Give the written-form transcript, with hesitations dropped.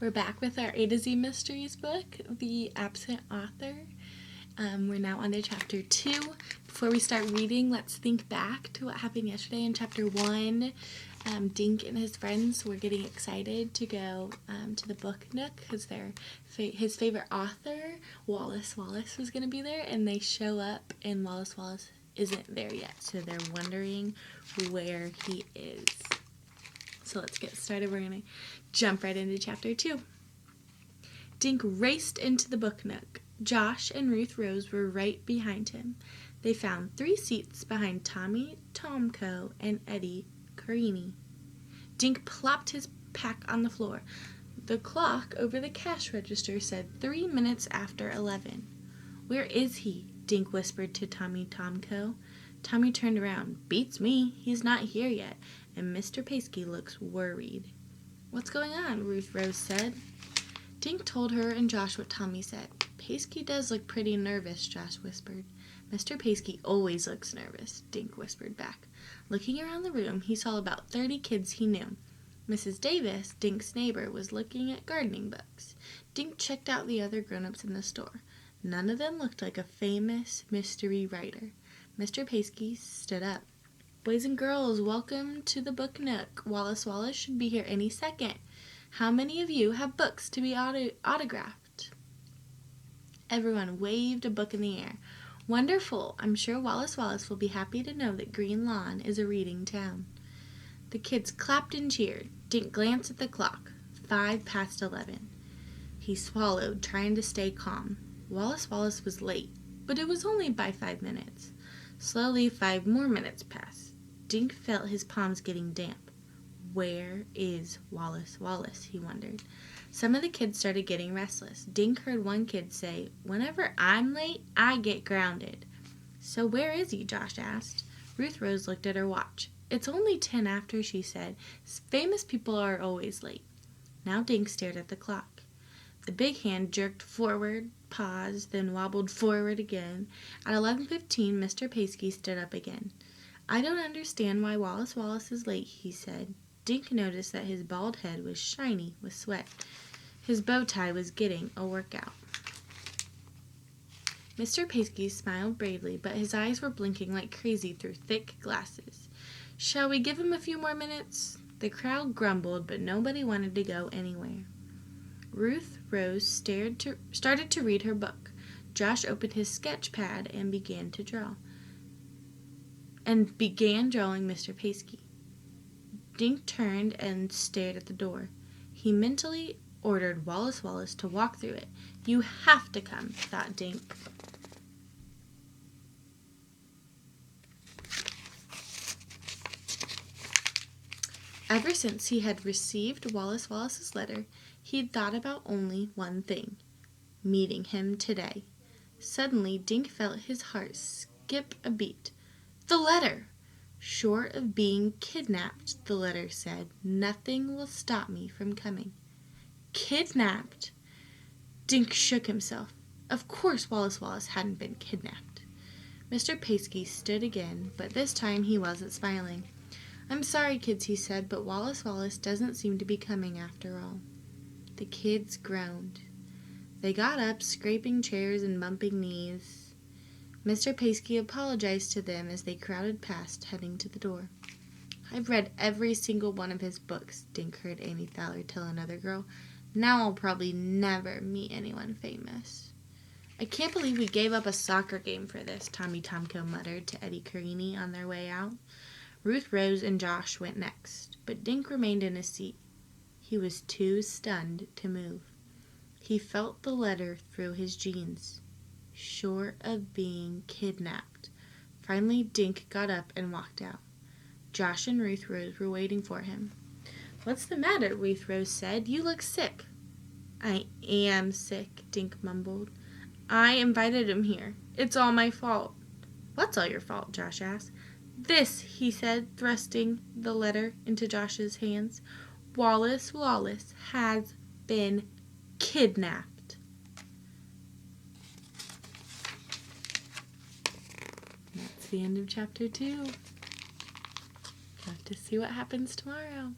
We're back with our A to Z Mysteries book, The Absent Author. We're now on to Chapter 2. Before we start reading, let's think back to what happened yesterday in Chapter 1. Dink and his friends were getting excited to go to the book nook because his favorite author, Wallace Wallace, was going to be there, and they show up and Wallace Wallace isn't there yet, so they're wondering where he is. So let's get started. We're going to jump right into Chapter 2. Dink raced into the book nook. Josh and Ruth Rose were right behind him. They found 3 seats behind Tommy Tomko and Eddie Carini. Dink plopped his pack on the floor. The clock over the cash register said 3 minutes after 11. "Where is he?" Dink whispered to Tommy Tomko. Tommy turned around. "Beats me. He's not here yet." And Mr. Paskey looks worried. "What's going on?" Ruth Rose said. Dink told her and Josh what Tommy said. "Paskey does look pretty nervous," Josh whispered. "Mr. Paskey always looks nervous," Dink whispered back. Looking around the room, he saw about 30 kids he knew. Mrs. Davis, Dink's neighbor, was looking at gardening books. Dink checked out the other grown-ups in the store. None of them looked like a famous mystery writer. Mr. Paskey stood up. "Boys and girls, welcome to the book nook. Wallace Wallace should be here any second. How many of you have books to be autographed?" Everyone waved a book in the air. "Wonderful! I'm sure Wallace Wallace will be happy to know that Green Lawn is a reading town." The kids clapped and cheered. Dink glanced at the clock. 5 past 11. He swallowed, trying to stay calm. Wallace Wallace was late, but it was only by 5 minutes. Slowly, 5 more minutes passed. Dink felt his palms getting damp. Where is Wallace Wallace, he wondered. Some of the kids started getting restless. Dink heard one kid say, "Whenever I'm late, I get grounded." "So where is he?" Josh asked. Ruth Rose looked at her watch. "It's only 10 after," she said. "Famous people are always late." Now Dink stared at the clock. The big hand jerked forward, paused, then wobbled forward again. At 11:15, Mr. Paskey stood up again. "I don't understand why Wallace Wallace is late," he said. Dink noticed that his bald head was shiny with sweat. His bow tie was getting a workout. Mr. Paskey smiled bravely, but his eyes were blinking like crazy through thick glasses. "Shall we give him a few more minutes?" The crowd grumbled, but nobody wanted to go anywhere. Ruth Rose started to read her book. Josh opened his sketch pad and began drawing Mr. Paskey. Dink turned and stared at the door. He mentally ordered Wallace Wallace to walk through it. "You have to come," thought Dink. Ever since he had received Wallace Wallace's letter, he'd thought about only one thing: meeting him today. Suddenly, Dink felt his heart skip a beat. The letter! "Short of being kidnapped," the letter said, "nothing will stop me from coming." Kidnapped! Dink shook himself. Of course Wallace Wallace hadn't been kidnapped. Mr. Paskey stood again, but this time he wasn't smiling. "I'm sorry, kids," he said, "but Wallace Wallace doesn't seem to be coming after all." The kids groaned. They got up, scraping chairs and bumping knees. Mr. Paskey apologized to them as they crowded past, heading to the door. "I've read every single one of his books," Dink heard Amy Fowler tell another girl. "Now I'll probably never meet anyone famous." "I can't believe we gave up a soccer game for this," Tommy Tomko muttered to Eddie Carini on their way out. Ruth Rose and Josh went next, but Dink remained in his seat. He was too stunned to move. He felt the letter through his jeans. Short of being kidnapped. Finally, Dink got up and walked out. Josh and Ruth Rose were waiting for him. "What's the matter?" Ruth Rose said. "You look sick." "I am sick," Dink mumbled. "I invited him here. It's all my fault." "What's all your fault?" Josh asked. "This," he said, thrusting the letter into Josh's hands. "Wallace Wallace has been kidnapped." That's the end of Chapter 2. Have to see what happens tomorrow.